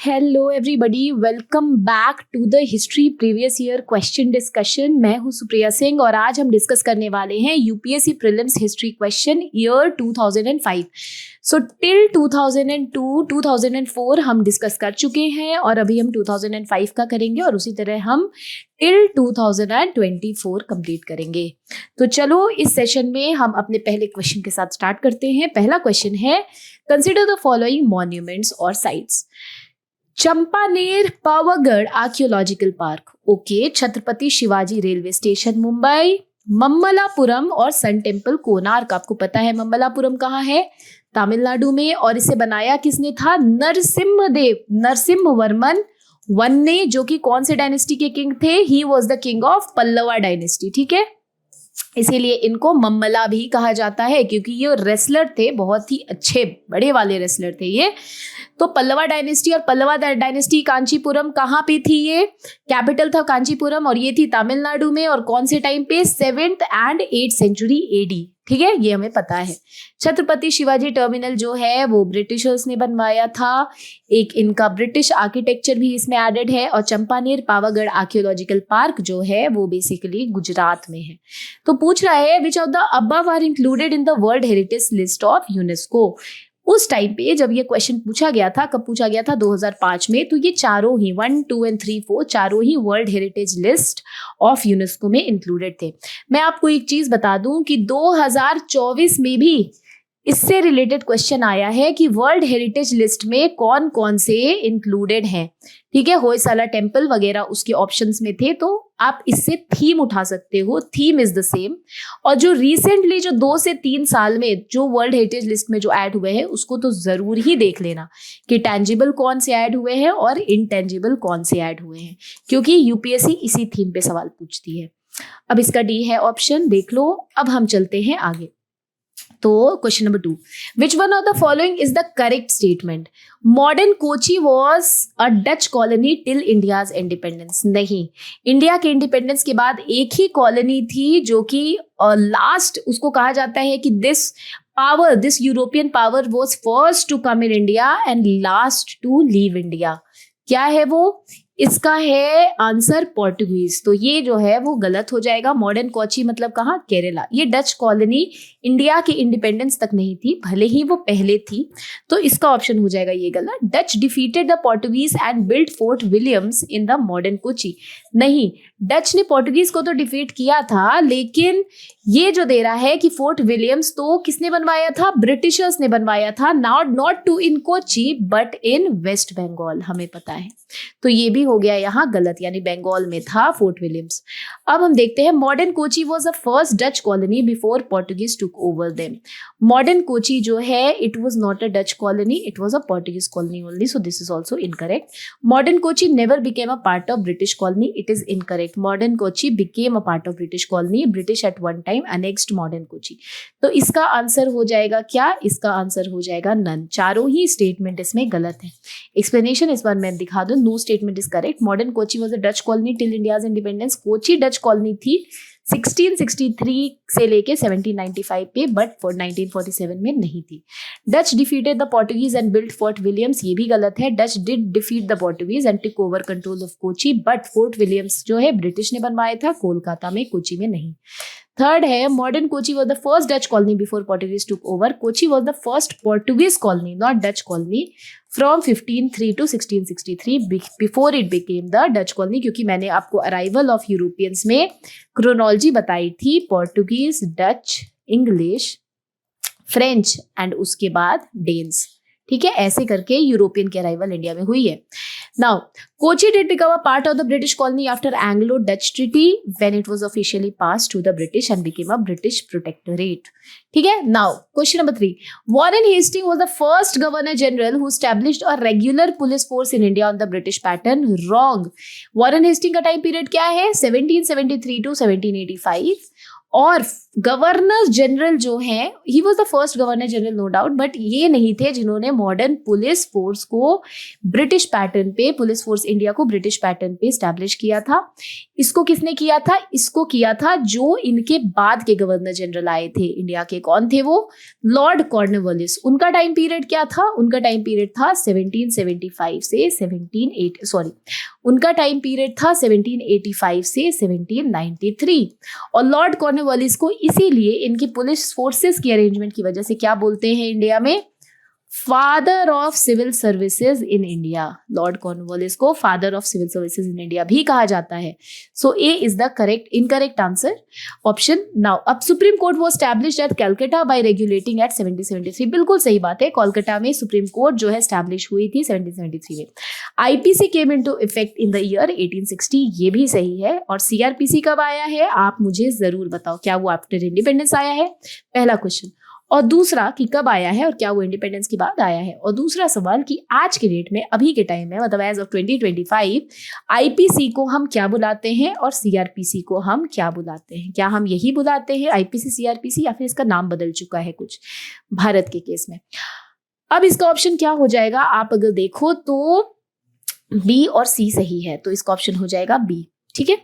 Hello everybody, welcome back to the history previous year question discussion. मैं हूं सुप्रिया सिंह और आज हम डिस्कस करने वाले हैं UPSC prelims history question year 2005। So till 2002 2004 हम डिस्कस कर चुके हैं और अभी हम 2005 का करेंगे और उसी तरह हम टिल 2024 कंप्लीट करेंगे। तो चलो इस सेशन में हम अपने पहले क्वेश्चन के साथ स्टार्ट करते हैं। पहला क्वेश्चन है, कंसिडर द फॉलोइंग मॉन्यूमेंट्स और sites. Champaner Pavagadh archaeological park, okay. Chhatrapati Shivaji railway station Mumbai, Mamallapuram और सन टेम्पल कोणार्क। आपको पता है मम्मलापुरम कहाँ है? तमिलनाडु में। और इसे बनाया किसने था? नरसिम्हवर्मन वन ने, जो कि कौन से डायनेस्टी के किंग थे? ही was the king of Pallava dynasty, ठीक है। इसीलिए इनको मम्मला भी कहा जाता है क्योंकि ये रेसलर थे, बहुत ही अच्छे बड़े वाले रेसलर थे ये। तो पल्लवा डायनेस्टी, और पल्लवा डायनेस्टी कांचीपुरम कहाँ पे थी? ये कैपिटल था कांचीपुरम और ये थी तमिलनाडु में। और कौन से टाइम पे? 7th and 8th century AD, ठीक है, ये हमें पता है। छत्रपति शिवाजी टर्मिनल जो है वो ब्रिटिशर्स ने बनवाया था। एक इनका ब्रिटिश आर्किटेक्चर भी इसमें एडेड है। और चंपानेर पावागढ़ आर्कियोलॉजिकल पार्क जो है वो बेसिकली गुजरात में है। तो पूछ रहा है which of the above are included in the world heritage list of UNESCO. उस टाइम पे जब ये क्वेश्चन पूछा गया था, कब पूछा गया था? 2005 में। तो ये चारों ही 1, 2 and 3, 4 चारों ही world heritage list of UNESCO में इंक्लूडेड थे। मैं आपको एक चीज बता दूं कि 2024 में भी इससे रिलेटेड क्वेश्चन आया है कि वर्ल्ड हेरिटेज लिस्ट में कौन कौन से इंक्लूडेड हैं, ठीक है। होयसाला टेम्पल वगैरह उसके ऑप्शंस में थे, तो आप इससे थीम उठा सकते हो। Theme is the same. और जो रिसेंटली जो 2 से 3 साल में जो वर्ल्ड हेरिटेज लिस्ट में जो ऐड हुए हैं उसको तो जरूर ही देख लेना कि टेंजिबल कौन से ऐड हुए हैं और इनटेंजिबल कौन से ऐड हुए हैं, क्योंकि यूपीएससी इसी थीम पे सवाल पूछती है। अब इसका डी है ऑप्शन, देख लो। अब हम चलते हैं आगे। तो question number 2, which one of the following is the correct statement? Modern Kochi was a Dutch colony till India's independence. नहीं, इंडिया के इंडिपेंडेंस के बाद एक ही कॉलोनी थी जो कि लास्ट, उसको कहा जाता है कि this European power was first to come in India and last to leave India. क्या है वो? इसका है आंसर पोर्टुगीज। तो ये जो है वो गलत हो जाएगा। मॉडर्न कोची मतलब कहाँ? केरला। ये डच कॉलोनी इंडिया के इंडिपेंडेंस तक नहीं थी, भले ही वो पहले थी। तो इसका ऑप्शन हो जाएगा ये गलत। Dutch defeated the Portuguese and built Fort Williams in the modern Kochi. नहीं, डच ने पोर्टुगीज को तो डिफीट किया था, लेकिन ये जो दे रहा है कि फोर्ट विलियम्स तो किसने बनवाया था? ब्रिटिशर्स ने बनवाया था। Not to in Kochi but in West Bengal, हमें पता है। तो ये भी हो गया यहाँ गलत, यानी बंगाल में था फोर्ट विलियम्स। अब हम देखते हैं, modern Kochi was the first Dutch colony before Portuguese took over them. Modern Kochi जो है it was not a Dutch colony, it was a Portuguese colony only, so this is also incorrect. Modern Kochi never became a part of British colony, it is incorrect. Modern Kochi became a part of British colony, British at one time annexed modern Kochi. तो इसका answer हो जाएगा क्या? इसका answer हो जाएगा none. चारों ही statement इसमें गलत है। एक्सप्लेनेशन इस बार मैं दिखा दूं। No statement is correct. Modern Kochi was a Dutch colony till India's independence. Kochi Dutch colony थी 1663 से लेके 1795 पे, बट 1947 में नहीं थी। Dutch defeated the Portuguese and built Fort Williams, ये भी गलत है। Dutch did defeat the Portuguese and take over control of Kochi, but Fort Williams जो है ब्रिटिश ने बनवाया था, कोलकाता में, कोची में नहीं। थर्ड है, modern Kochi was the first Dutch colony before Portuguese took over. Kochi was the first Portuguese colony, not Dutch colony, from 1503 to 1663 before it became the Dutch colony. क्योंकि मैंने आपको अराइवल ऑफ यूरोपियंस में क्रोनोलॉजी बताई थी, Portuguese, Dutch, English, French and उसके बाद dense, ठीक है। ऐसे करके यूरोपियन की अराइवल इंडिया में हुई है। Now Kochi did become a part of the British colony after Anglo Dutch treaty when it was officially passed to the British and became a British protectorate, ठीक है। Now question number 3, Warren Hasting was the first governor general who established a regular police force in India on the British pattern. Wrong. Warren Hasting का time period क्या है? 1773 to 1785 और governor general जो है, he was the first governor general no doubt, but ये नहीं थे जिन्होंने मॉडर्न पुलिस फोर्स को ब्रिटिश पैटर्न पे, पुलिस फोर्स इंडिया को ब्रिटिश पैटर्न पे स्टैब्लिश किया था। इसको किसने किया था? इसको किया था जो इनके बाद के गवर्नर जनरल आए थे इंडिया के। कौन थे वो? Lord Cornwallis. उनका टाइम पीरियड क्या था? उनका टाइम पीरियड था 1775 से 1793 और लॉर्ड कॉर्नवालिस को इसीलिए इनकी पुलिस फोर्सेस की अरेंजमेंट की वजह से क्या बोलते हैं इंडिया में? Father of civil services in India. Lord Cornwallis को father of civil services in India भी कहा जाता है। So A is the incorrect answer, option now. अब सुप्रीम कोर्ट वो established at Calcutta by regulating at 1773। बिल्कुल सही बात है, कोलकाता में सुप्रीम कोर्ट जो है एस्टैब्लिश हुई थी 1773 में। IPC came into effect in the year 1860, ये भी सही है। और सीआरपीसी कब आया है? आप मुझे जरूर बताओ, क्या वो आफ्टर इंडिपेंडेंस आया है? पहला क्वेश्चन। और दूसरा कि कब आया है और क्या वो इंडिपेंडेंस के बाद आया है। और दूसरा सवाल कि आज के डेट में, अभी के टाइम में, मतलब एज ऑफ 2025 आईपीसी को हम क्या बुलाते हैं और सीआरपीसी को हम क्या बुलाते हैं? क्या हम यही बुलाते हैं आईपीसी सीआरपीसी, या फिर इसका नाम बदल चुका है कुछ भारत के केस में? अब इसका ऑप्शन क्या हो जाएगा? आप अगर देखो तो बी और सी सही है, तो इसका ऑप्शन हो जाएगा बी। ठीक है।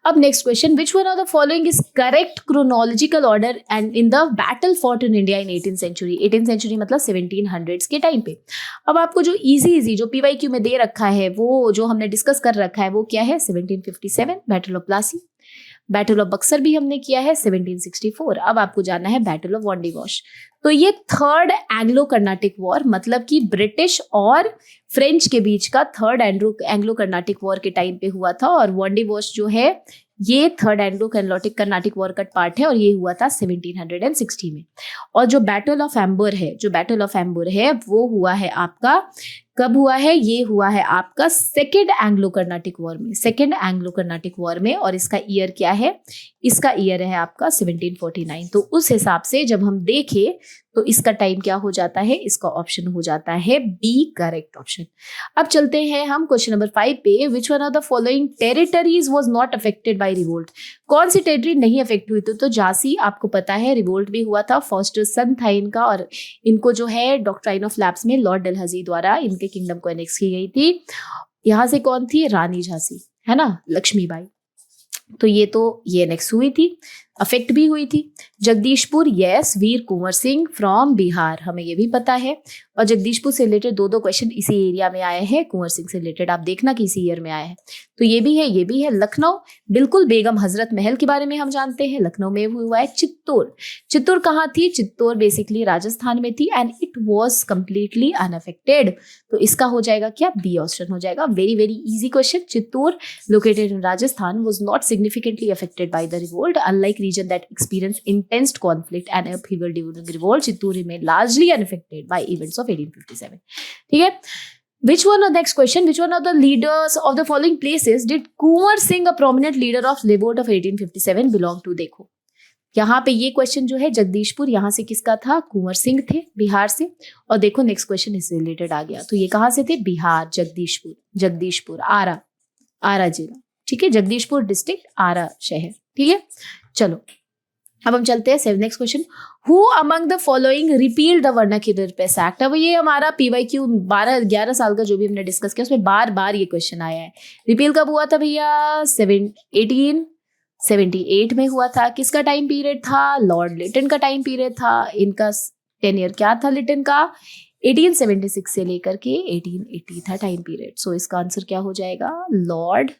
अब next question, which one of the following is correct chronological order and in the battle fought in India in 18th century. 18th century मतलब 1700s के टाइम पे। अब आपको जो इजी जो पीवाईक्यू में दे रखा है, वो जो हमने डिस्कस कर रखा है, वो क्या है? 1757 battle of Plassey. Battle of Buxar भी हमने किया है 1764। अब आपको जानना है बैटल ऑफ वॉन्डिवॉश। तो ये थर्ड एंग्लो कर्नाटिक वॉर, मतलब कि ब्रिटिश और फ्रेंच के बीच का थर्ड एंग्लो कर्नाटिक वॉर के टाइम पे हुआ था। और वॉन्डिवॉश जो है ये थर्ड एंग्लो कर्नाटिक वॉर का पार्ट है और ये हुआ था 1760 में। और जो बैटल ऑफ एम्बर है वो हुआ है आपका, कब हुआ है? ये हुआ है आपका सेकेंड एंग्लो कर्नाटिक वॉर में। और इसका ईयर क्या है? इसका ईयर है आपका 1749। तो उस हिसाब से जब हम देखें तो इसका टाइम क्या हो जाता है? इसका ऑप्शन हो जाता है बी, करेक्ट ऑप्शन। अब चलते हैं हम क्वेश्चन नंबर 5 पे। विच one of the following territories was not affected by revolt? कौन सी टेरिटरी नहीं अफेक्ट हुई थी? तो झांसी, आपको पता है रिवोल्ट भी हुआ था, फॉस्टर सन था इनका, और इनको जो है डॉक्ट्राइन ऑफ लैप्स में लॉर्ड डलहौजी द्वारा इनके किंगडम को एनेक्स की गई थी। यहाँ से कौन थी? रानी झांसी, है ना, लक्ष्मीबाई। तो ये एनेक्स हुई थी, अफेक्ट भी हुई थी। Jagdishpur, yes, Veer Kunwar Singh from Bihar, हमें ये भी पता है। और जगदीशपुर से रिलेटेड दो क्वेश्चन इसी एरिया में आए हैं, कुंवर सिंह से रिलेटेड, आप देखना कि इसी ईयर में आए हैं। तो ये भी है। लखनऊ, बिल्कुल बेगम हजरत महल के बारे में हम जानते हैं, लखनऊ में हुआ है। चित्तौर कहाँ थी? चित्तौर बेसिकली राजस्थान में थी and it was completely unaffected. तो इसका हो जाएगा क्या? बी ऑप्शन हो जाएगा। Very very easy question. Chittor located in Rajasthan was not significantly affected by the revolt, unlike region that experienced intense conflict and upheaval during revolt. Chittoor remained largely unaffected by events of 1857. ठीक है। Which one of next question? Which one of the leaders of the following places did Kunwar Singh, a prominent leader of revolt of 1857, belong to? देखो यहाँ पे ये question जो है जगदीशपुर, यहाँ से किसका था? कुंवर सिंह थे, बिहार से। और देखो नेक्स्ट क्वेश्चन इससे रिलेटेड आ गया। तो ये कहाँ से थे? बिहार, जगदीशपुर, आरा जिला। ठीक है, जगदीशपुर डिस्ट्रिक्ट, आरा शहर। ठीक है, चलो अब हम चलते हैं next question. Who among the following repeal the vernacular press act? अब ये हमारा पीवाईक्यू 12-11 साल का जो भी हमने डिस्कस किया उसमें बार बार ये क्वेश्चन आया है। रिपील कब हुआ था भैया? 1878 में हुआ था। किसका टाइम पीरियड था? लॉर्ड लिटन का टाइम पीरियड था। इनका टेन्योर क्या था लिटन का? 1876 से लेकर के 1880 था टाइम पीरियड। सो इसका आंसर क्या हो जाएगा? Lord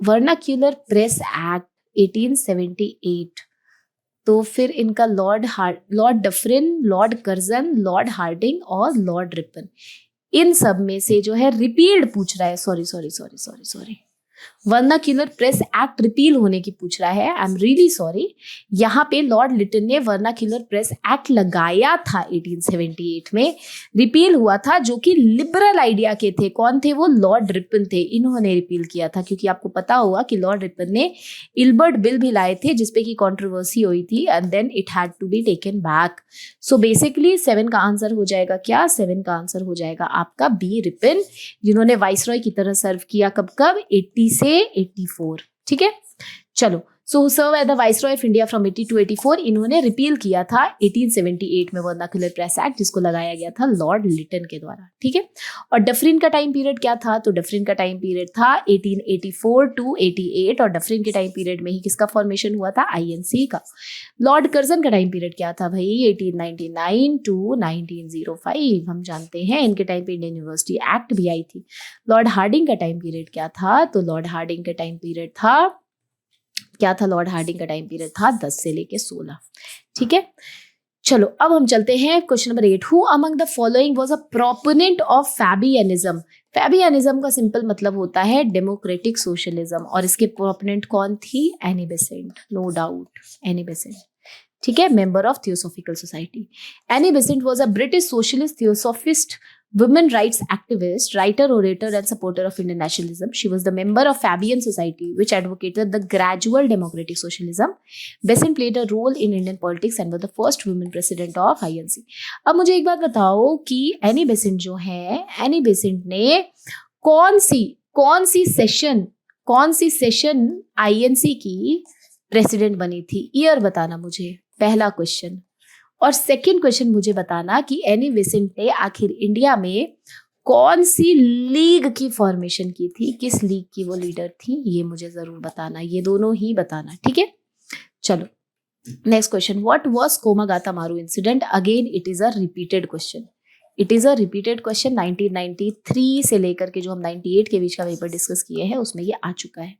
vernacular press act 1878। तो फिर इनका Lord Dufferin, Lord Curzon, Lord Hardinge और लॉर्ड रिपन, इन सब में से जो है रिपील्ड पूछ रहा है। Sorry, vernacular press act repeal होने की पूछ रहा है। I am really sorry. यहाँ पे लॉर्ड लिटन ने वर्नाक्यूलर प्रेस एक्ट लगाया था 1878 में, रिपील हुआ था, जो कि लिबरल आइडिया के थे। कौन थे वो? लॉर्ड रिपन थे, इन्होंने रिपील किया था। क्योंकि आपको पता होगा कि लॉर्ड रिपन ने इल्बर्ट बिल भी लाए थे जिसपे की कंट्रोवर्सी हुई थी and then it had to be taken back. So basically 7 का आंसर हो जाएगा क्या? 7 का आंसर हो जाएगा आपका बी, रिपन, जिन्होंने वाइसरॉय की तरह सर्व किया। कब 80 से 84। ठीक है, चलो so serve as the viceroy of India from 80 to 84। इन्होंने रिपील किया था 1878 में वर्नाकुलर प्रेस एक्ट, जिसको लगाया गया था लॉर्ड लिटन के द्वारा, ठीक है। और डफरिन का टाइम पीरियड क्या था, तो डफरिन का टाइम पीरियड था 1884 to 88, और डफरिन के टाइम पीरियड में ही किसका फॉर्मेशन हुआ था, आईएनसी का। लॉर्ड कर्जन का टाइम पीरियड क्या था भाई, 1899 to 1905। हम जानते हैं इनके टाइम पे इंडियन यूनिवर्सिटी एक्ट भी आई थी। लॉर्ड हार्डिंग का टाइम पीरियड क्या था, तो लॉर्ड हार्डिंग का टाइम पीरियड था, क्या था, लॉर्ड हार्डिंग का टाइम पीरियड था 10 से लेके 16, ठीक है। चलो अब हम चलते हैं question number 8। Who among the following was a proponent of Fabianism. Fabianism का सिंपल मतलब होता है डेमोक्रेटिक सोशलिज्म, और इसके प्रोपोनेंट कौन थी, Annie Besant, no doubt, Annie Besant, ठीक है, member of theosophical society. Annie Besant was a British socialist theosophist, women rights activist, writer, orator, and supporter of Indian nationalism. She was the member of Fabian Society, which advocated the gradual democratic socialism. Besant played a role in Indian politics and was the first woman president of INC. अब मुझे एक बात बताओ कि Annie Besant जो है, Annie Besant ने कौन सी सेशन INC की प्रेसिडेंट बनी थी, ईयर बताना मुझे, पहला क्वेश्चन। और सेकंड क्वेश्चन मुझे बताना कि एनी बेसेंट ने आखिर इंडिया में कौन सी लीग की फॉर्मेशन की थी, किस लीग की वो लीडर थी, ये मुझे जरूर बताना, ये दोनों ही बताना, ठीक है। चलो नेक्स्ट क्वेश्चन, व्हाट वाज कोमागाता मारू incident. Again it is a repeated question, 1993 से लेकर के जो हम 98 के बीच का पेपर डिस्कस किए हैं उसमें ये आ चुका है।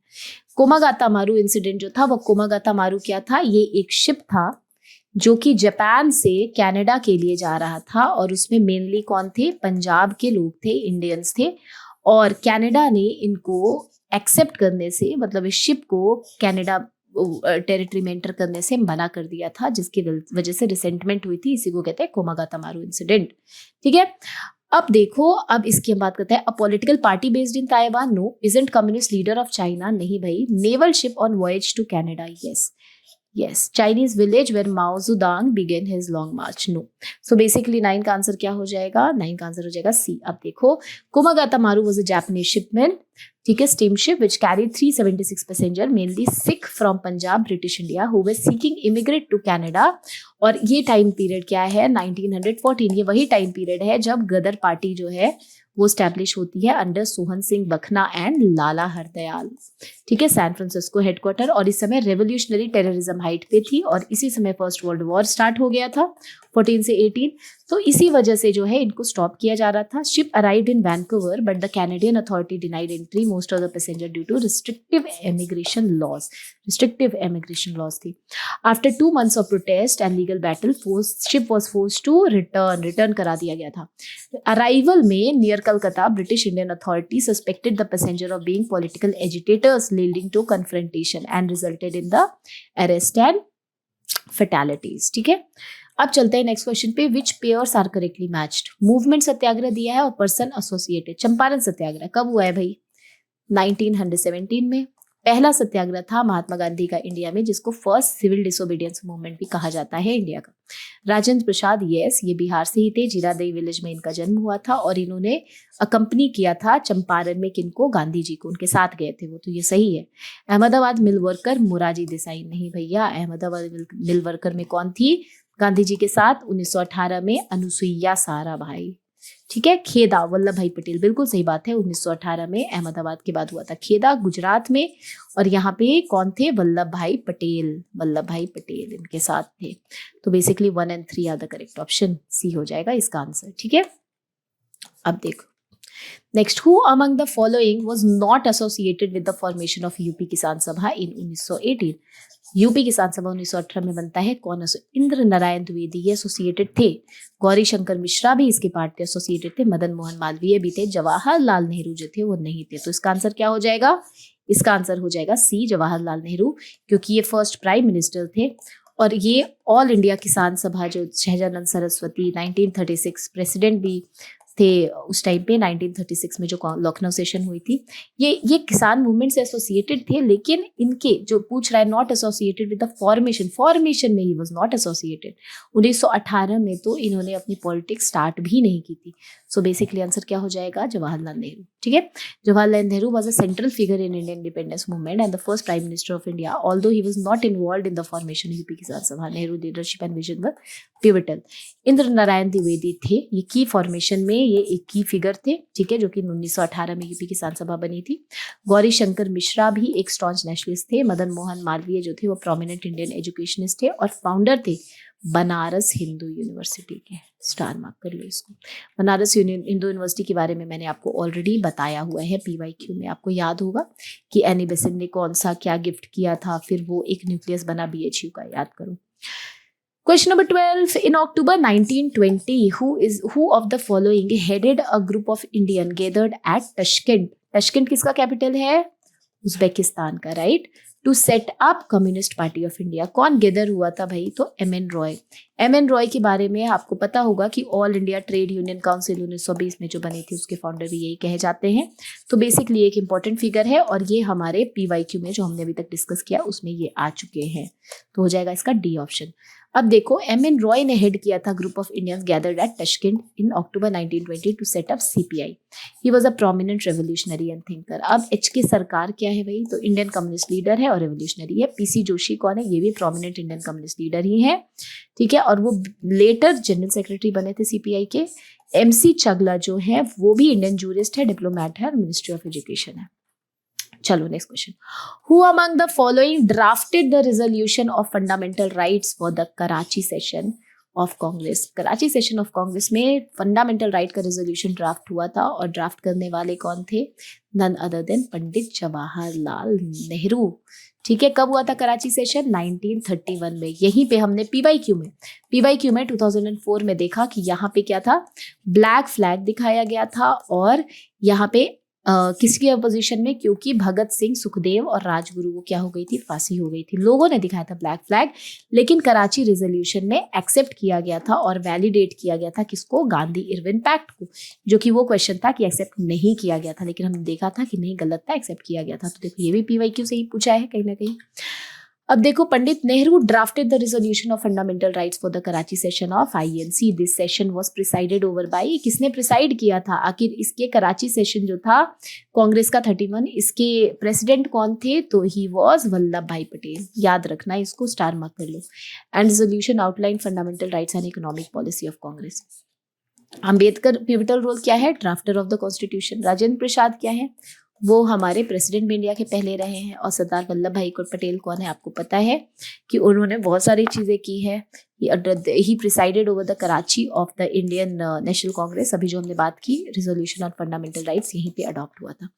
कोमागाता मारू इंसिडेंट जो था वो कोमागाता मारू क्या था, ये एक शिप था जो कि जापान से कनाडा के लिए जा रहा था, और उसमें मेनली कौन थे, पंजाब के लोग थे, इंडियंस थे। और कनाडा ने इनको एक्सेप्ट करने से, मतलब इस शिप को कनाडा टेरिटरी में एंटर करने से मना कर दिया था, जिसकी वजह से रिसेंटमेंट हुई थी। इसी को कहते हैं कोमागाता मारू इंसिडेंट, ठीक है। अब देखो, अब इसकी हम बात करते हैं। A political party based in Taiwan, no. Isn't communist leader of China, नहीं भाई। Naval ship on voyage to Canada, yes. Chinese village where Mao Zedong began his long march, no. So basically 9 का answer क्या हो जाएगा, 9 का answer हो जाएगा C। अब देखो, कोमागाता मारू was a Japanese shipman, ठीक है, steamship which carried 376 passenger, mainly Sikh from Punjab, British India, who were seeking immigrate to Canada। और ये टाइम पीरियड क्या है, 1914। ये वही टाइम पीरियड है जब गदर पार्टी जो है वो स्टैब्लिश होती है अंडर सोहन सिंह बखना एंड लाला हरदयाल, ठीक है, सैन फ्रांसिस्को हेडक्वार्टर। और इस समय रेवोल्यूशनरी टेररिज्म हाइट पे थी, और इसी समय फर्स्ट वर्ल्ड वॉर स्टार्ट हो गया था 14 से 18। तो इसी वजह से जो है इनको स्टॉप किया जा रहा था। Ship arrived in Vancouver but the Canadian authority denied entry most of the passenger due to restrictive immigration laws थी। After 2 months of protest and legal battle, ship was forced to return करा दिया गया था। Arrival में near Calcutta, British Indian authority suspected the passenger of being political agitators, leading to confrontation and resulted in the arrest and fatalities, ठीक है। अब चलते हैं नेक्स्ट क्वेश्चन पे। Which pairs are correctly matched. Movement satyagraha दिया है और पर्सन एसोसिएटेड। चंपारण सत्याग्रह कब हुआ है भाई, 1917 में। पहला सत्याग्रह था महात्मा गांधी का इंडिया में, जिसको फर्स्ट सिविल डिसोबीडियंस मूवमेंट भी कहा जाता है इंडिया का। राजेंद्र प्रसाद, यस, ये बिहार से ही थे, जीरादेई विलेज में इनका जन्म हुआ था, और इन्होंने अकंपनी किया था चंपारण में किनको, गांधी जी को, उनके साथ गए थे वो, तो ये सही है। अहमदाबाद मिल वर्कर, मोरारजी देसाई, नहीं भैया। अहमदाबाद मिल वर्कर में कौन थी गांधी जी के साथ, 1918 में अनुसुईया साराभाई, ठीक है। खेदा, वल्लभ भाई पटेल, बिल्कुल सही बात है, 1918 में अहमदाबाद के बाद हुआ था खेदा, गुजरात में। और यहाँ पे कौन थे, वल्लभ भाई पटेल इनके साथ थे। तो basically 1 and 3 are the correct option, C हो जाएगा इसका आंसर, ठीक है। अब देखो next, who among the following was not associated with the formation of UP Kisan Sabha in 1918। UP Kisan सभा 1918 में बनता है, कौन? इंद्र नारायण द्विवेदी ये एसोसिएटेड थे। गौरी शंकर मिश्रा भी इसके पार्ट थे, एसोसिएटेड थे। मदन मोहन मालवीय भी थे। जवाहरलाल नेहरू जो थे वो नहीं थे। तो इसका आंसर क्या हो जाएगा, इसका आंसर हो जाएगा सी, जवाहरलाल नेहरू, क्योंकि ये फर्स्ट प्राइम मिनिस्टर थे। और ये ऑल इंडिया किसान सभा जो शहजानंद सरस्वती 1936 प्रेसिडेंट भी थे उस टाइम पे 1936 में जो लखनऊ सेशन हुई थी। ये किसान मूवमेंट से एसोसिएटेड थे, लेकिन इनके जो पूछ रहा है not associated with the formation में ही वाज नॉट एसोसिएटेड। 1918 में तो इन्होंने अपनी पॉलिटिक्स स्टार्ट भी नहीं की थी। सो बेसिकली आंसर क्या हो जाएगा, जवाहरलाल नेहरू। ठीक है, Jawaharlal Nehru was a central figure in Indian independence movement and the first prime minister of India, although he was not involved in the formation of UP Kisan सभा। Nehru leadership and vision were pivotal. Indra Narayan Dwivedi थे ये की formation में, ये एक की figure थे, ठीक है, जो कि 1918 में यूपी किसान सभा बनी थी। गौरी शंकर मिश्रा भी एक स्टॉन्च नेशनलिस्ट थे। मदन मोहन मालवीय जो थे वो प्रोमिनेंट इंडियन एजुकेशनिस्ट थे और फाउंडर थे बनारस हिंदू यूनिवर्सिटी के। स्टार मार्क कर लो इसको। बनारस हिंदू यूनिवर्सिटी के बारे में मैंने आपको ऑलरेडी बताया हुआ है PYQ में। आपको याद होगा कि एनी बेसेंट ने कौन सा क्या गिफ्ट किया था, फिर वो एक न्यूक्लियस बना BHU का, याद करो। Question number 12. In October 1920, who of the following headed a group of Indian gathered at Tashkent? Tashkent किसका कैपिटल है? उज्बेकिस्तान का, right? To set up communist party of India. कौन गैदर हुआ था भाई? तो MN रॉय। MN रॉय के बारे में आपको पता होगा कि all India trade union council 1920 में जो बनी थी उसके फाउंडर भी यही कहे जाते हैं। तो बेसिकली एक इंपॉर्टेंट फिगर है और ये हमारे PYQ में जो हमने अभी तक डिस्कस किया उसमें ये आ चुके हैं। तो हो जाएगा इसका D ऑप्शन। अब देखो, MN रॉय ने हेड किया था group of Indians gathered at Tashkent in October 1920 to set up CPI। He was a prominent revolutionary and thinker. अब HK सरकार क्या है भाई? तो इंडियन कम्युनिस्ट लीडर है और रेवोल्यूशनरी है। PC जोशी कौन है? ये भी प्रोमिनेंट इंडियन कम्युनिस्ट लीडर ही है, ठीक है, और वो लेटर जनरल सेक्रेटरी बने थे CPI के। MC चागला जो है वो भी इंडियन जूरिस्ट है, डिप्लोमैट है और मिनिस्ट्री ऑफ एजुकेशन है। चलो next question. Who among the following drafted the resolution of fundamental rights for the Karachi session of Congress? Karachi session of Congress में फंडामेंटल राइट का रेजोल्यूशन ड्राफ्ट हुआ था और ड्राफ्ट करने वाले कौन थे? None other than Pandit Jawaharlal Nehru. ठीक है, कब हुआ था कराची सेशन? 1931 में। यहीं पे हमने PYQ में 2004 में देखा कि यहाँ पे क्या था, ब्लैक फ्लैग दिखाया गया था और यहाँ पे किसकी अपोजिशन में? क्योंकि भगत सिंह, सुखदेव और राजगुरु को क्या हो गई थी? फांसी हो गई थी। लोगों ने दिखाया था ब्लैक फ्लैग, लेकिन कराची रिजोल्यूशन में एक्सेप्ट किया गया था और वैलिडेट किया गया था किसको? गांधी इरविन पैक्ट को, जो कि वो क्वेश्चन था कि एक्सेप्ट नहीं किया गया था, लेकिन हमने देखा था कि नहीं, गलत था, एक्सेप्ट किया गया था। तो देखो ये भी PYQ से ही पूछा है कहीं ना कहीं। अब देखो, Pandit Nehru drafted the resolution of fundamental rights for the Karachi session of INC। This session was presided over by, किसने प्रिसाइड किया था? आखिर इसके कराची सेशन जो था कांग्रेस का 31, इसके प्रेसिडेंट कौन थे? तो ही वाज वल्लभ भाई पटेल। याद रखना इसको, स्टार मार्क कर लो। And resolution outline fundamental rights and economic policy of Congress. Ambedkar pivotal role क्या है? Drafter of the constitution. Rajendra Prasad क्या है? वो हमारे प्रेसिडेंट इंडिया के पहले रहे हैं। और सरदार वल्लभ भाई पटेल कौन है? आपको पता है कि उन्होंने बहुत सारी चीजें की है। He presided over the Karachi of the Indian National Congress. अभी जो हमने बात की, रिजोल्यूशन ऑन फंडामेंटल राइट्स यहीं पे अडॉप्ट हुआ था।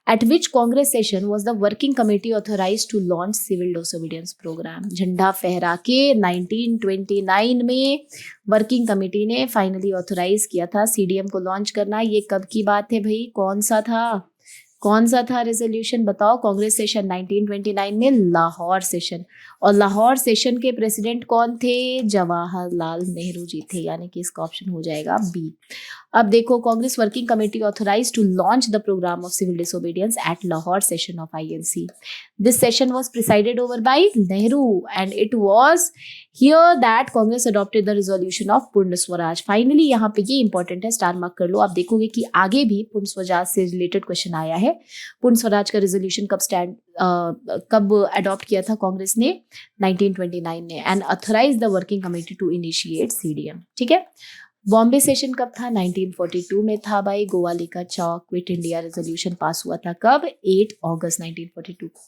At which Congress session was the working committee authorised to launch civil disobedience programme? झंडा फहरा के 1929 में वर्किंग कमेटी ने फाइनली ऑथराइज किया था CDM को लॉन्च करना। ये कब की बात है भाई? कौन सा था रेजोल्यूशन? बताओ। कांग्रेस सेशन 1929 में लाहौर सेशन। और लाहौर सेशन के प्रेसिडेंट कौन थे? जवाहरलाल नेहरू जी थे, यानी कि इसका ऑप्शन हो जाएगा B। अब देखो, Congress working committee authorised to launch the programme of civil disobedience at Lahore session of INC। This session was presided over by Nehru and it was here that Congress adopted the resolution of Purna Swaraj. Finally यहाँ पे ये important है, star mark कर लो। आप देखोगे कि आगे भी पूर्ण स्वराज से रिलेटेड क्वेश्चन आया है। पूर्ण स्वराज का रेजोल्यूशन कब अडॉप्ट किया था कांग्रेस ने? 1929 ने। And authorise the working committee to initiate CDM। ठीक है। बॉम्बे सेशन कब था? 1942 में था भाई। गोवा लिका चौक क्विट इंडिया रेजोल्यूशन पास हुआ था कब? 8 अगस्त 1942 को।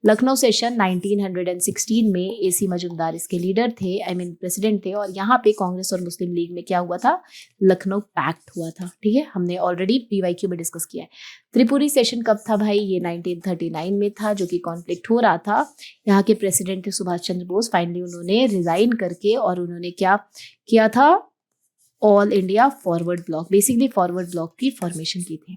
लखनऊ सेशन 1916 में AC मजुमदार इसके लीडर थे, प्रेसिडेंट थे। और यहाँ पे कांग्रेस और मुस्लिम लीग में क्या हुआ था? लखनऊ पैक्ट हुआ था। ठीक है, हमने ऑलरेडी PYQ में डिस्कस किया है। त्रिपुरी सेशन कब था भाई? ये 1939 में था, जो कि कॉन्फ्लिक्ट हो रहा था। यहाँ के प्रेसिडेंट थे सुभाष चंद्र बोस। फाइनली उन्होंने रिजाइन करके और उन्होंने क्या किया था? All India forward block, basically forward block की फॉर्मेशन की थी।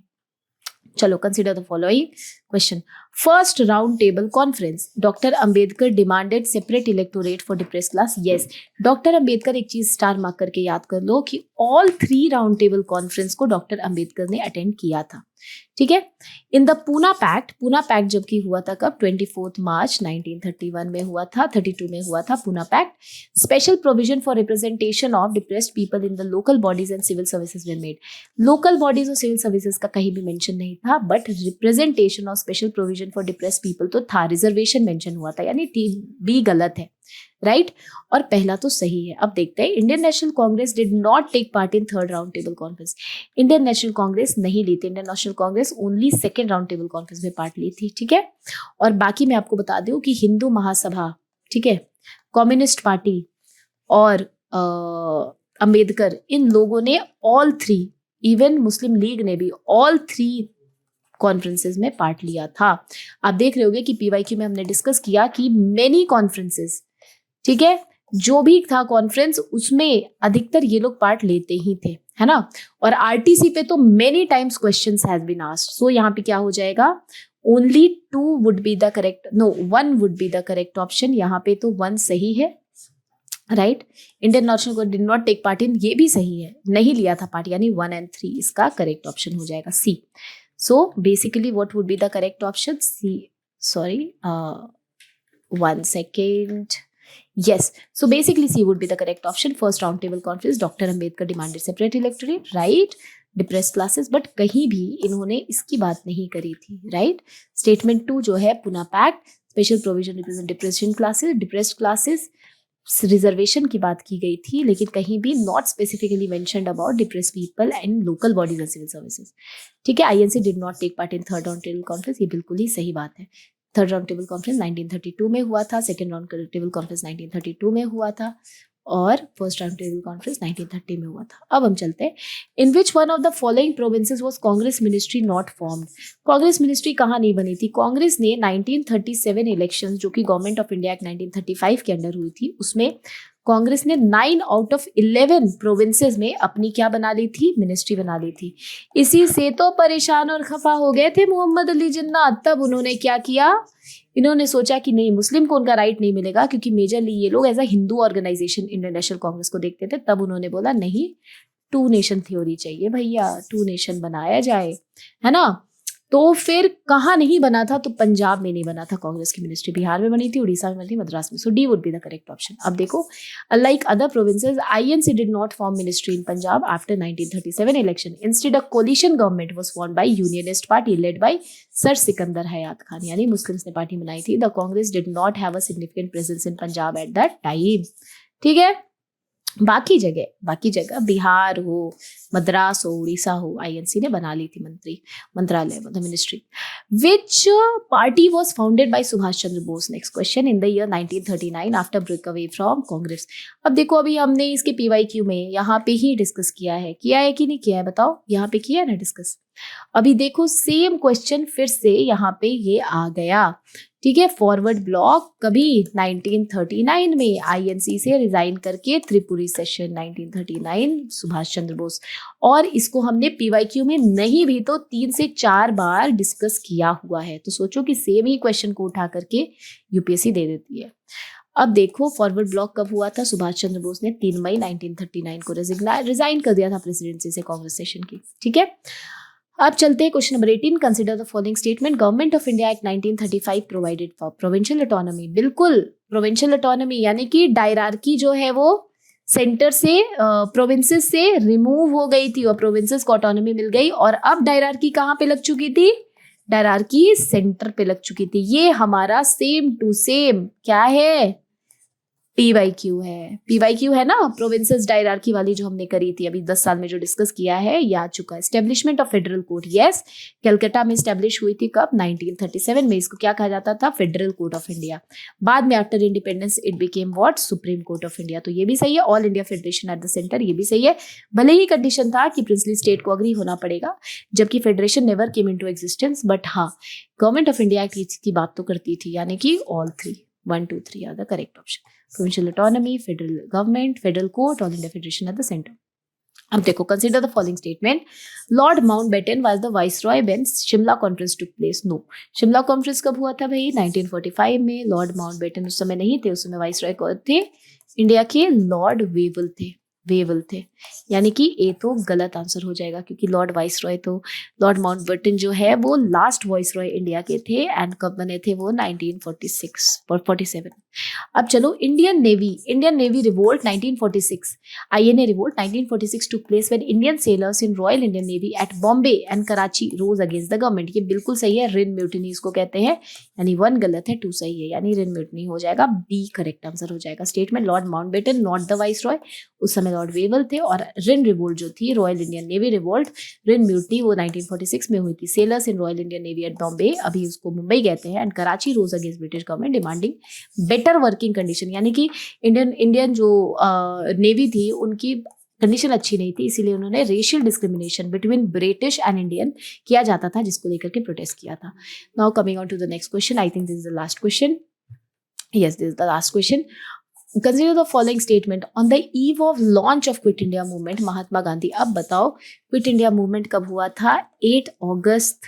चलो, consider the following question. First round table conference, doctor Ambedkar demanded separate electorate for depress class. Yes, doctor Ambedkar, एक चीज स्टार मार्क करके याद कर लो कि ऑल 3 राउंड टेबल कॉन्फ्रेंस को डॉक्टर अंबेडकर ने अटेंड किया था। ठीक है। इन द पूना पैक्ट जबकि हुआ था कब, 24 मार्च 1931 में हुआ था, 32 में हुआ था Poona pact. Special provision for representation of depressed people in the local bodies and civil services were made. Local bodies और सिविल सर्विसेज का कहीं भी मेंशन नहीं था, but representation of special provision for depressed people तो था, रिजर्वेशन मेंशन हुआ था, यानी टी बी गलत है, राइट और पहला तो सही है। अब देखते हैं, Indian National Congress did not take part in third round table conference. Indian National Congress नहीं ली थी, Indian National Congress only second round table conference में पार्ट ली थी। ठीक है। और बाकी मैं आपको बता दूं कि हिंदू महासभा, ठीक है, कम्युनिस्ट पार्टी और अंबेडकर, इन लोगों ने ऑल 3, इवन मुस्लिम लीग ने भी ऑल 3 कॉन्फ्रेंसेस में पार्ट लिया था। आप देख रहे होगे कि पीवाईक्यू में हमने डिस्कस किया कि मेनी कॉन्फ्रेंसेस, ठीक है, जो भी था कॉन्फ्रेंस उसमें अधिकतर ये लोग पार्ट लेते ही थे, है ना। और आरटीसी पे तो many times questions has been asked, so यहाँ पे क्या हो जाएगा, only 2 would be the correct, no 1 would be the correct option. यहाँ पे तो 1 सही है, राइट। इंडियन नेशनल को did not take part in, ये भी सही है, नहीं लिया था पार्ट, यानी 1 and 3 इसका करेक्ट ऑप्शन हो जाएगा C. So basically what would be the correct option, C, sorry 1 second. Yes, so basically C would be the correct option. First round table conference, Dr. Ambedkar demanded separate electorate, right? Depressed classes, but कहीं भी इन्होंने इसकी बात नहीं करी थी, right? Statement 2 जो है Poona pact, special provision represent depressed classes, reservation की बात की गई थी, लेकिन कहीं भी not specifically mentioned about depressed people and local bodies and civil services. ठीक है। INC did not take part in third round table conference, ये बिल्कुल ही सही बात है। थर्ड राउंड टेबल कॉन्फ्रेंस 1932 में हुआ था, सेकेंड राउंड टेबल कॉन्फ्रेंस 1932 में हुआ था और फर्स्ट राउंड टेबल कॉन्फ्रेंस 1930 में हुआ था। अब हम चलते हैं, in which one of the following provinces was Congress ministry not formed. Congress ministry कहाँ नहीं बनी थी? कांग्रेस ने 1937 इलेक्शंस जो कि गवर्नमेंट ऑफ इंडिया एक्ट 1935 के अंडर हुई थी, उसमें कांग्रेस ने 9 out of 11 प्रोविंसेस में अपनी क्या बना ली थी? मिनिस्ट्री बना ली थी। इसी से तो परेशान और खफा हो गए थे मोहम्मद अली जिन्ना। तब उन्होंने क्या किया, इन्होंने सोचा कि नहीं, मुस्लिम को उनका राइट नहीं मिलेगा, क्योंकि मेजरली ये लोग as a Hindu organisation Indian National Congress को देखते थे। तब उन्होंने बोला नहीं, 2 नेशन थ्योरी चाहिए भैया, 2 नेशन बनाया जाए, है ना। तो फिर कहाँ नहीं बना था? तो पंजाब में नहीं बना था कांग्रेस की मिनिस्ट्री, बिहार में बनी थी, उड़ीसा में बनी थी, मद्रास में। So D would be the correct option. अब देखो, unlike other provinces, INC did not form ministry in Punjab after 1937 election. Instead a coalition government was formed by unionist party led by sir Sikandar Hayat Khan, यानी मुस्लिम्स ने party बनाई थी। The Congress did not have a significant presence in Punjab at that time. ठीक है। बाकी जगह बिहार हो, मद्रास हो, उड़ीसा हो, आईएनसी ने बना ली थी मंत्रालय, मतलब ministry. Which party was founded by Subhash Chandra Bose, next question, in the year 1939 after break away from Congress. अब देखो, अभी हमने इसके पीवाईक्यू में यहाँ पे ही डिस्कस किया है कि नहीं किया है, बताओ। यहाँ पे किया है ना डिस्कस। अभी देखो, सेम क्वेश्चन फिर से यहाँ पे ये आ गया। ठीक है। फॉरवर्ड ब्लॉक कभी 1939 में आईएनसी से रिजाइन करके, त्रिपुरी सेशन 1939, सुभाष चंद्र बोस। और इसको हमने पीवाईक्यू में नहीं भी तो 3 से 4 बार डिस्कस किया हुआ है। तो सोचो कि सेम ही क्वेश्चन को उठा करके यूपीएससी दे देती है। अब देखो, फॉरवर्ड ब्लॉक कब हुआ था? सुभाष चंद्र बोस ने 3 मई 1939 को रिजाइन कर दिया था प्रेसिडेंसी से कांग्रेस सेशन की। ठीक है। अब चलते हैं question number 18। Consider the following statement. Government of India act 1935 provided for provincial autonomy. बिल्कुल, प्रोविंशियल ऑटोनॉमी यानी कि डायरार्की जो है वो सेंटर से, प्रोविंसेस से रिमूव हो गई थी और प्रोविंसेस को ऑटोनॉमी मिल गई। और अब डायरार्की कहाँ पे लग चुकी थी? डायरार्की सेंटर पे लग चुकी थी। ये हमारा सेम टू सेम क्या है? पीवाईक्यू है ना, प्रोविंसेस डायरार्की वाली जो हमने करी थी अभी 10 साल में, जो डिस्कस किया है, ये आ चुका है। Establishment of federal court, yes, Calcutta में स्टैब्लिश हुई थी कब? 1937 में। इसको क्या कहा जाता था? Federal court of India. बाद में after independence it became what? Supreme court of India. तो ये भी सही है। All India federation at the centre, ये भी सही है। भले ही कंडीशन था कि प्रिंसली स्टेट को अग्री होना पड़ेगा, जबकि federation never came into existence, but हाँ, गवर्नमेंट ऑफ इंडिया की बात तो करती थी, यानी कि all 3, 1, 2, 3 are the correct option. Provincial autonomy, federal government, federal court, all India federation at the center. अब देखो, consider the following statement, Lord Mountbatten was the viceroy when Shimla conference took place. No, Shimla conference कब हुआ था भाई? 1945 में। Lord Mountbatten उस समय नहीं थे, उस समय वाइसरॉय कौन थे? इंडिया के लॉर्ड वेवल थे, वेवल थे। यानी कि ए तो गलत आंसर हो जाएगा, क्योंकि लॉर्ड वाइसरॉय तो, लॉर्ड माउंटबेटन जो है वो लास्ट वाइसरॉय इंडिया के थे, एंड कब बने थे वो? 1946 और 47। अब चलो, Indian Navy revolt 1946, INA revolt 1946 took place when Indian sailors in Royal Indian Navy at Bombay and Karachi rose against the government। ये बिल्कुल सही है, रिन म्यूटिनी इसको कहते हैं, यानी 1 गलत है, 2 सही है, यानी रिन म्यूटिनी हो जाएगा, बी करेक्ट आंसर हो जाएगा। Statement, Lord Mountbatten not the viceroy, उस समय लॉर्ड वेवल थे, और रिन रिवोल्ट जो थी, Royal Indian Navy revolt, RIN mutiny वो 1946 में हुई थी। Sailors in Royal Indian Navy at Bombay, अभी उसको मुंबई कहते हैं, and Karachi rose against British government demanding better working condition, यानी कि इंडियन जो नेवी थी उनकी कंडीशन अच्छी नहीं थी, इसीलिए उन्होंने racial discrimination between British and Indian किया जाता था, जिसको लेकर के प्रोटेस्ट किया था। Now coming on to the next question, I think this is the last question. Yes, this is the last question. Consider the following statement, on the eve of launch of Quit India Movement, Mahatma Gandhi. अब बताओ, quit India movement कब हुआ था? 8 अगस्त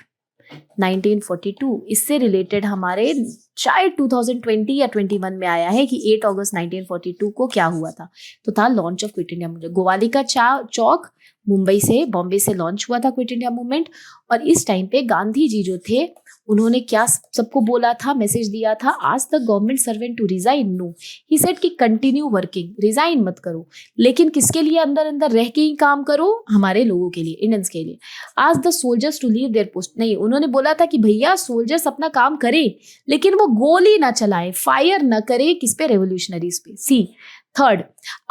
1942। इससे related हमारे शायद 2020 या 21 में आया है कि 8 अगस्त 1942 को क्या हुआ था, तो था launch of quit India movement. गोवाली का चौक मुंबई से, बॉम्बे से लॉन्च हुआ था क्विट इंडिया मूवमेंट, और इस टाइम पे गांधी जी जो थे उन्होंने क्या सबको बोला था, मैसेज दिया था, आज the government servant to resign. No, he said कि कंटिन्यू वर्किंग, रिजाइन मत करो, लेकिन किसके लिए? अंदर अंदर रह के ही काम करो, हमारे लोगों के लिए, इंडियंस के लिए। आज the soldiers to leave their post, नहीं, उन्होंने बोला था कि भैया सोल्जर्स अपना काम करें, लेकिन वो गोली ना चलाए, फायर ना करे, किस पे? रेवोल्यूशनरीज पे। C third,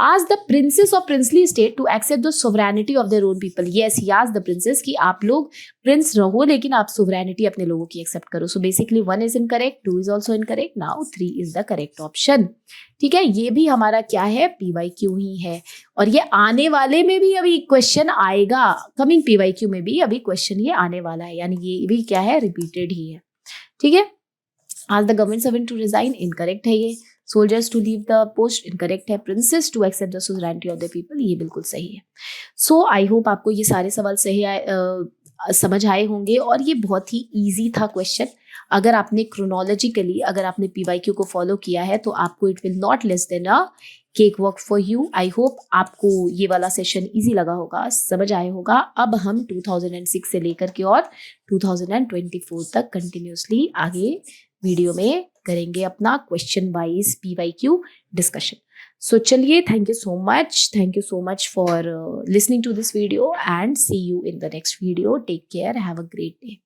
ask the princes of princely state to accept the sovereignty of their own people. Yes, he ask the princess कि आप लोग प्रिंस रहो, लेकिन आप सोवरेनिटी अपने लोगों की एक्सेप्ट करो। So basically 1 is incorrect, 2 is also incorrect, now 3 is the correct option. ठीक है, ये भी हमारा क्या है? PYQ ही है, और ये आने वाले में भी अभी क्वेश्चन आएगा, कमिंग PYQ में भी अभी क्वेश्चन ये आने वाला है, यानी ये भी क्या है? रिपीटेड ही है। ठीक है, ask the government servant to resign, incorrect है ये। Soldiers to leave the post, incorrect है। Princes to accept the sovereignty of the people, ये बिल्कुल सही है। सो आई होप आपको ये सारे सवाल सही समझ आए होंगे, और ये बहुत ही इजी था क्वेश्चन। अगर आपने क्रोनोलॉजिकली, अगर आपने PYQ को फॉलो किया है, तो आपको it will not less than a cake work for you. I hope आपको ये वाला सेशन इजी लगा होगा, समझ आया होगा। अब हम 2006 से लेकर के और 2024 तक कंटिन्यूसली आगे वीडियो में करेंगे अपना question wise PYQ discussion. So चलिए, thank you so much for listening to this video, and see you in the next video. Take care, have a great day.